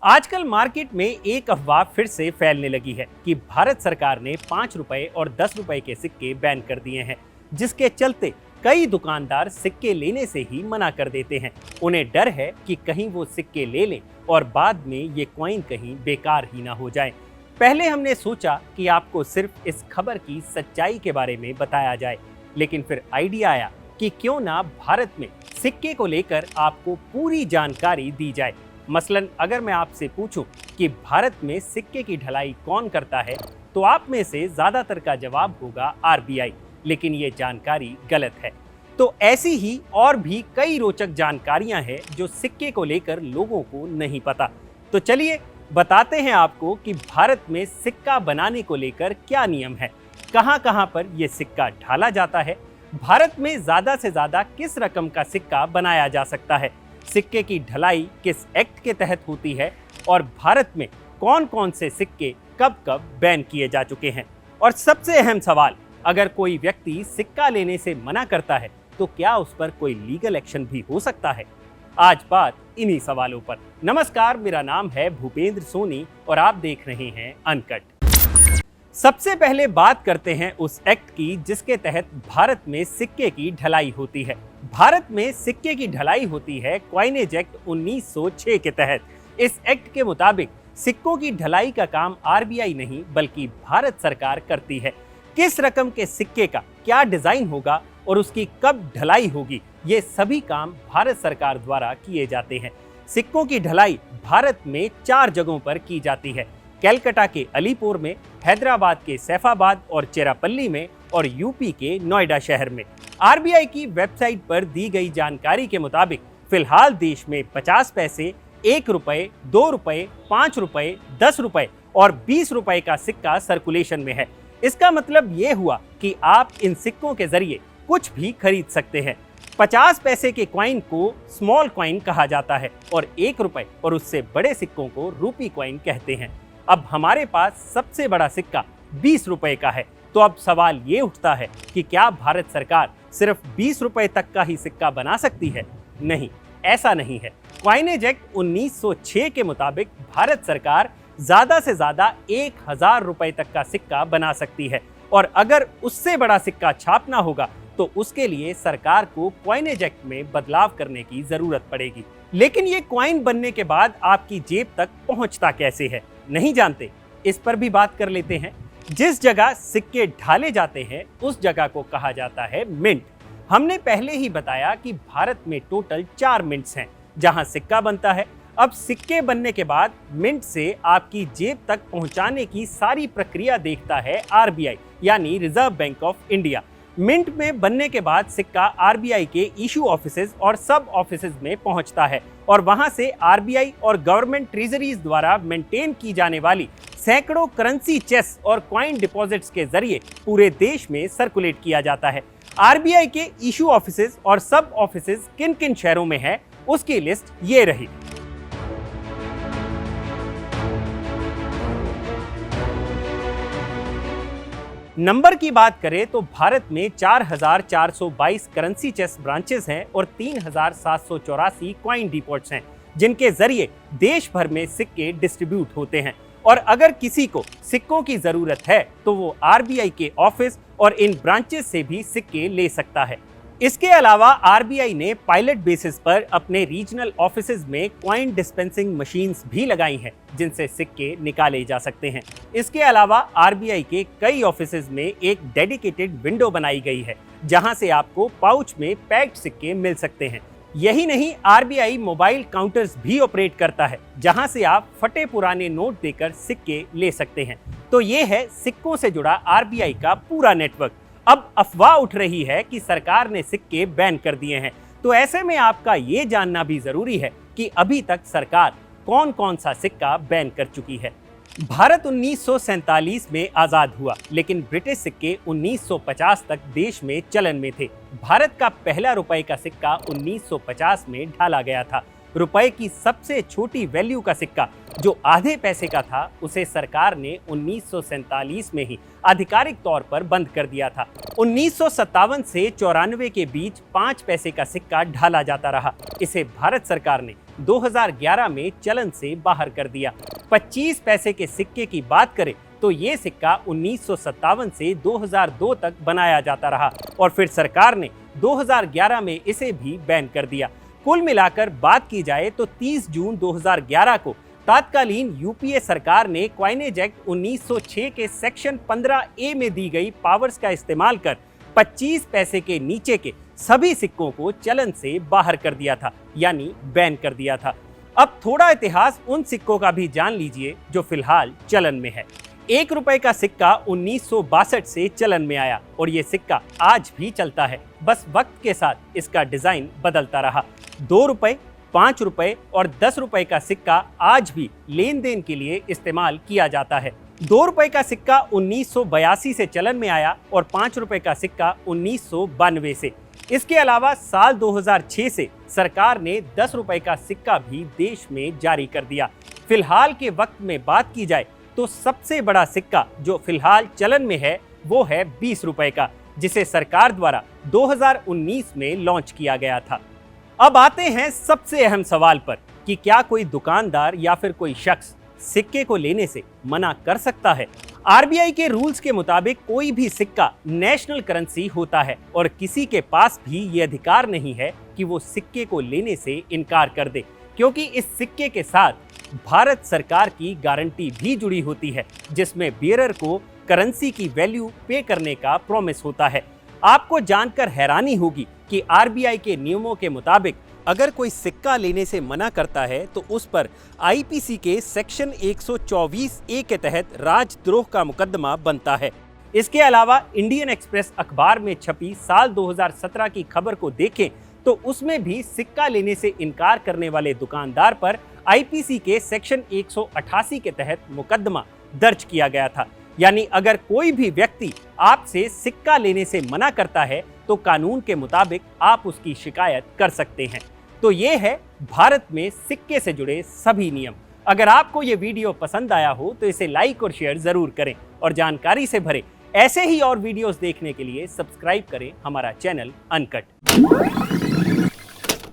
आजकल मार्केट में एक अफवाह फिर से फैलने लगी है कि भारत सरकार ने 5 रुपए और 10 रुपए के सिक्के बैन कर दिए हैं, जिसके चलते कई दुकानदार सिक्के लेने से ही मना कर देते हैं। उन्हें डर है कि कहीं वो सिक्के ले लें और बाद में ये कॉइन कहीं बेकार ही ना हो जाए। पहले हमने सोचा कि आपको सिर्फ इस खबर की सच्चाई के बारे में बताया जाए, लेकिन फिर आइडिया आया कि क्यों ना भारत में सिक्के को लेकर आपको पूरी जानकारी दी जाए। मसलन अगर मैं आपसे पूछूं कि भारत में सिक्के की ढलाई कौन करता है, तो आप में से ज्यादातर का जवाब होगा आरबीआई, लेकिन ये जानकारी गलत है। तो ऐसी ही और भी कई रोचक जानकारियां हैं जो सिक्के को लेकर लोगों को नहीं पता। तो चलिए बताते हैं आपको कि भारत में सिक्का बनाने को लेकर क्या नियम है, कहां-कहां पर यह सिक्का ढाला जाता है, भारत में ज्यादा से ज्यादा किस रकम का सिक्का बनाया जा सकता है, सिक्के की ढलाई किस एक्ट के तहत होती है और भारत में कौन कौन से सिक्के कब कब बैन किए जा चुके हैं। और सबसे अहम सवाल, अगर कोई व्यक्ति सिक्का लेने से मना करता है तो क्या उस पर कोई लीगल एक्शन भी हो सकता है। आज बात इन्हीं सवालों पर। नमस्कार, मेरा नाम है भूपेंद्र सोनी और आप देख रहे हैं अनकट। सबसे पहले बात करते हैं उस एक्ट की जिसके तहत भारत में सिक्के की ढलाई होती है। भारत में सिक्के की ढलाई होती है कॉइनेज एक्ट 1906 के तहत। इस एक्ट के मुताबिक सिक्कों की ढलाई का काम आरबीआई नहीं बल्कि भारत सरकार करती है। किस रकम के सिक्के का क्या डिजाइन होगा और उसकी कब ढलाई होगी, ये सभी काम भारत सरकार द्वारा किए जाते हैं। सिक्कों की ढलाई भारत में 4 जगहों पर की जाती है, कलकत्ता के अलीपुर में, हैदराबाद के सैफाबाद और चेरापल्ली में और यूपी के नोएडा शहर में। आरबीआई की वेबसाइट पर दी गई जानकारी के मुताबिक फिलहाल देश में 50 पैसे, 1 रुपए, 2 रुपए, 5 रुपए, 10 रुपए और 20 रुपए का सिक्का सर्कुलेशन में है। इसका मतलब ये हुआ कि आप इन सिक्कों के जरिए कुछ भी खरीद सकते हैं। 50 पैसे के कॉइन को स्मॉल कॉइन कहा जाता है और 1 रुपए और उससे बड़े सिक्कों को रूपी कॉइन कहते हैं। अब हमारे पास सबसे बड़ा सिक्का 20 रुपए का है, तो अब सवाल ये उठता है कि क्या भारत सरकार सिर्फ 20 रुपए तक का ही सिक्का बना सकती है? नहीं, ऐसा नहीं है। कॉइनेज एक्ट 1906 के मुताबिक भारत सरकार ज्यादा से ज्यादा 1000 रुपए तक का सिक्का बना सकती है और अगर उससे बड़ा सिक्का छापना होगा तो उसके लिए सरकार को कॉइनेज एक्ट में बदलाव करने की जरूरत पड़ेगी। लेकिन ये कॉइन बनने के बाद आपकी जेब तक पहुंचता कैसे है, नहीं जानते? इस पर भी बात कर लेते हैं। जिस जगह सिक्के ढाले जाते हैं उस जगह को कहा जाता है मिंट। हमने पहले ही बताया कि भारत में टोटल 4 मिंट्स हैं जहां सिक्का बनता है। अब सिक्के बनने के बाद मिंट से आपकी जेब तक पहुंचाने की सारी प्रक्रिया देखता है आरबीआई यानी reserve bank of India. Mint में बनने के बाद सिक्का आरबीआई के इशू ऑफिसेज और सब ऑफिसेज में पहुंचता है और वहां से आरबीआई और गवर्नमेंट ट्रेजरीज द्वारा मेंटेन की जाने वाली सैकड़ों करेंसी चेस और कॉइन डिपॉजिट्स के जरिए पूरे देश में सर्कुलेट किया जाता है। आरबीआई के इशू ऑफिसेज और सब ऑफिसेज किन किन शहरों में है उसकी लिस्ट ये रही। नंबर की बात करें तो भारत में 4422 करेंसी चेस ब्रांचेस हैं और 3784 कॉइन डिपोट्स हैं जिनके जरिए देश भर में सिक्के डिस्ट्रीब्यूट होते हैं। और अगर किसी को सिक्कों की जरूरत है तो वो आरबीआई के ऑफिस और इन ब्रांचेस से भी सिक्के ले सकता है। इसके अलावा आरबीआई ने पायलट बेसिस पर अपने रीजनल ऑफिसेज में कॉइन डिस्पेंसिंग मशीन्स भी लगाई हैं जिनसे सिक्के निकाले जा सकते हैं। इसके अलावा आरबीआई के कई ऑफिसेज में एक डेडिकेटेड विंडो बनाई गई है जहां से आपको पाउच में पैक्ड सिक्के मिल सकते हैं। यही नहीं, आरबीआई मोबाइल काउंटर्स भी ऑपरेट करता है जहां से आप फटे पुराने नोट देकर सिक्के ले सकते हैं। तो ये है सिक्कों से जुड़ा आरबीआई का पूरा नेटवर्क। अब अफवाह उठ रही है कि सरकार ने सिक्के बैन कर दिए हैं, तो ऐसे में आपका ये जानना भी जरूरी है कि अभी तक सरकार कौन कौन सा सिक्का बैन कर चुकी है। भारत 1947 में आजाद हुआ, लेकिन ब्रिटिश सिक्के 1950 तक देश में चलन में थे। भारत का पहला रुपए का सिक्का 1950 में ढाला गया था। रुपए की सबसे छोटी वैल्यू का सिक्का जो आधे पैसे का था उसे सरकार ने 1947 में ही आधिकारिक तौर पर बंद कर दिया था। 1957 से 94 के बीच 5 पैसे का सिक्का ढाला जाता रहा। इसे भारत सरकार ने 2011 में चलन से बाहर कर दिया। 25 पैसे के सिक्के की बात करें तो ये सिक्का 1957 से 2002 तक बनाया जाता रहा और फिर सरकार ने 2011 में इसे भी बैन कर दिया। कुल मिलाकर बात की जाए तो 30 जून 2011 को तत्कालीन यूपीए सरकार ने कॉइनेज एक्ट 1906 के सेक्शन 15A में दी गई पावर्स का इस्तेमाल कर 25 पैसे के नीचे के सभी सिक्कों को चलन से बाहर कर दिया था, यानी बैन कर दिया था। अब थोड़ा इतिहास उन सिक्कों का भी जान लीजिए जो फिलहाल चलन में है। 1 रुपए का सिक्का 1962 से चलन में आया और ये सिक्का आज भी चलता है, बस वक्त के साथ इसका डिजाइन बदलता रहा। 2 रुपए, 5 रुपए और 10 रुपए का सिक्का आज भी लेन देन के लिए इस्तेमाल किया जाता है। 2 रुपए का सिक्का 1982 से चलन में आया और 5 रुपए का सिक्का 1992 से। इसके अलावा साल 2006 से सरकार ने 10 रुपए का सिक्का भी देश में जारी कर दिया। फिलहाल के वक्त में बात की जाए तो सबसे बड़ा सिक्का जो फिलहाल चलन में है वो है 20 रुपए का, जिसे सरकार द्वारा 2019 में लॉन्च किया गया था। अब आते हैं सबसे अहम सवाल पर कि क्या कोई दुकानदार या फिर कोई शख्स सिक्के को लेने से मना कर सकता है। आरबीआई के रूल्स के मुताबिक कोई भी सिक्का नेशनल करेंसी होता है और किसी के पास भी ये अधिकार नहीं है कि वो सिक्के को लेने से इनकार कर दे, क्योंकि इस सिक्के के साथ भारत सरकार की गारंटी भी जुड़ी होती है, जिसमें बियरर को करेंसी की वैल्यू पे करने का प्रॉमिस होता है। आपको जानकर हैरानी होगी कि आरबीआई के नियमों के मुताबिक अगर कोई सिक्का लेने से मना करता है तो उस पर आईपीसी के सेक्शन 124A के तहत राजद्रोह का मुकदमा बनता है। इसके अलावा इंडियन एक्सप्रेस अखबार में छपी साल 2017 की खबर को देखें तो उसमें भी सिक्का लेने से इनकार करने वाले दुकानदार पर आईपीसी के सेक्शन 188 के तहत मुकदमा दर्ज किया गया था। यानी अगर कोई भी व्यक्ति आपसे सिक्का लेने से मना करता है तो कानून के मुताबिक आप उसकी शिकायत कर सकते हैं। तो ये है भारत में सिक्के से जुड़े सभी नियम। अगर आपको ये वीडियो पसंद आया हो तो इसे लाइक और शेयर जरूर करें और जानकारी से भरे ऐसे ही और वीडियोस देखने के लिए सब्सक्राइब करें हमारा चैनल अनकट।